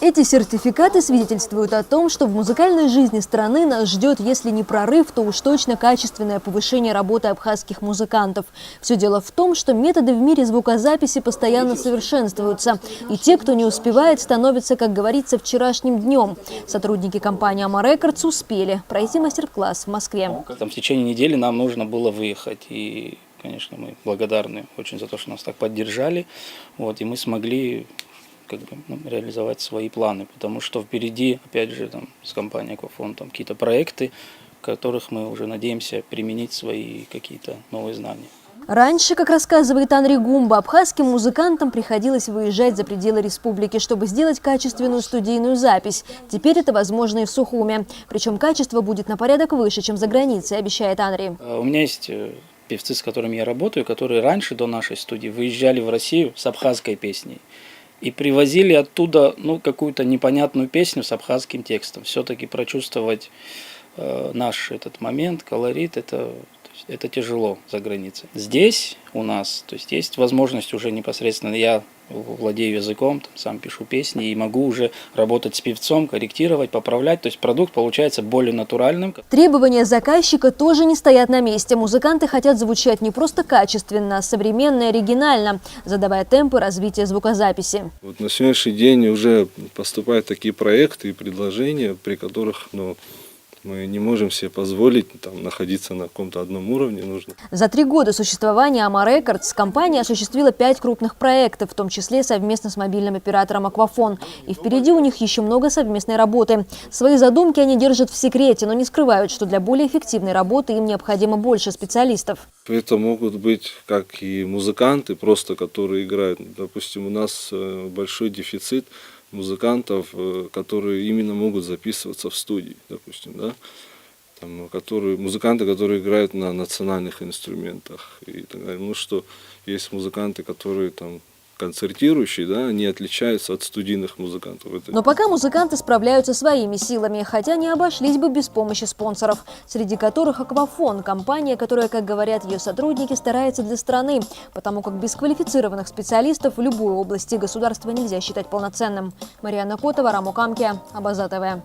Эти сертификаты свидетельствуют о том, что в музыкальной жизни страны нас ждет, если не прорыв, то уж точно качественное повышение работы абхазских музыкантов. Все дело в том, что методы в мире звукозаписи постоянно совершенствуются. И те, кто не успевает, становятся, как говорится, вчерашним днем. Сотрудники компании «Ама Рекордс» успели пройти мастер-класс в Москве. В течение недели нам нужно было выехать. И, конечно, мы благодарны очень за то, что нас так поддержали. И мы смогли реализовать свои планы, потому что впереди, опять же, с компанией «Аквафон» какие-то проекты, в которых мы уже надеемся применить свои какие-то новые знания. Раньше, как рассказывает Анри Гумба, абхазским музыкантам приходилось выезжать за пределы республики, чтобы сделать качественную студийную запись. Теперь это возможно и в Сухуме. Причем качество будет на порядок выше, чем за границей, обещает Анри. У меня есть певцы, с которыми я работаю, которые раньше, до нашей студии, выезжали в Россию с абхазской песней. И привозили оттуда какую-то непонятную песню с абхазским текстом. Все-таки прочувствовать наш этот момент, колорит, это тяжело за границей. Здесь у нас есть возможность уже непосредственно, я владею языком, сам пишу песни и могу уже работать с певцом, корректировать, поправлять. То есть продукт получается более натуральным. Требования заказчика тоже не стоят на месте. Музыканты хотят звучать не просто качественно, а современно и оригинально, задавая темпы развития звукозаписи. На сегодняшний день уже поступают такие проекты и предложения, при которых мы не можем себе позволить находиться на каком-то одном уровне. За 3 года существования «Ама Рекордс» компания осуществила 5 крупных проектов, в том числе совместно с мобильным оператором «Аквафон». И впереди у них еще много совместной работы. Свои задумки они держат в секрете, но не скрывают, что для более эффективной работы им необходимо больше специалистов. Это могут быть как и музыканты, просто которые играют. Допустим, у нас большой дефицит музыкантов, которые именно могут записываться в студии, допустим, да, музыканты, которые играют на национальных инструментах и так далее. Что есть музыканты, которые концертирующие, да, они отличаются от студийных музыкантов. Но пока музыканты справляются своими силами, хотя не обошлись бы без помощи спонсоров, среди которых «Аквафон» – компания, которая, как говорят ее сотрудники, старается для страны, потому как без квалифицированных специалистов в любой области государство нельзя считать полноценным. Марьяна Котова, Рамо Камке, Абаза ТВ.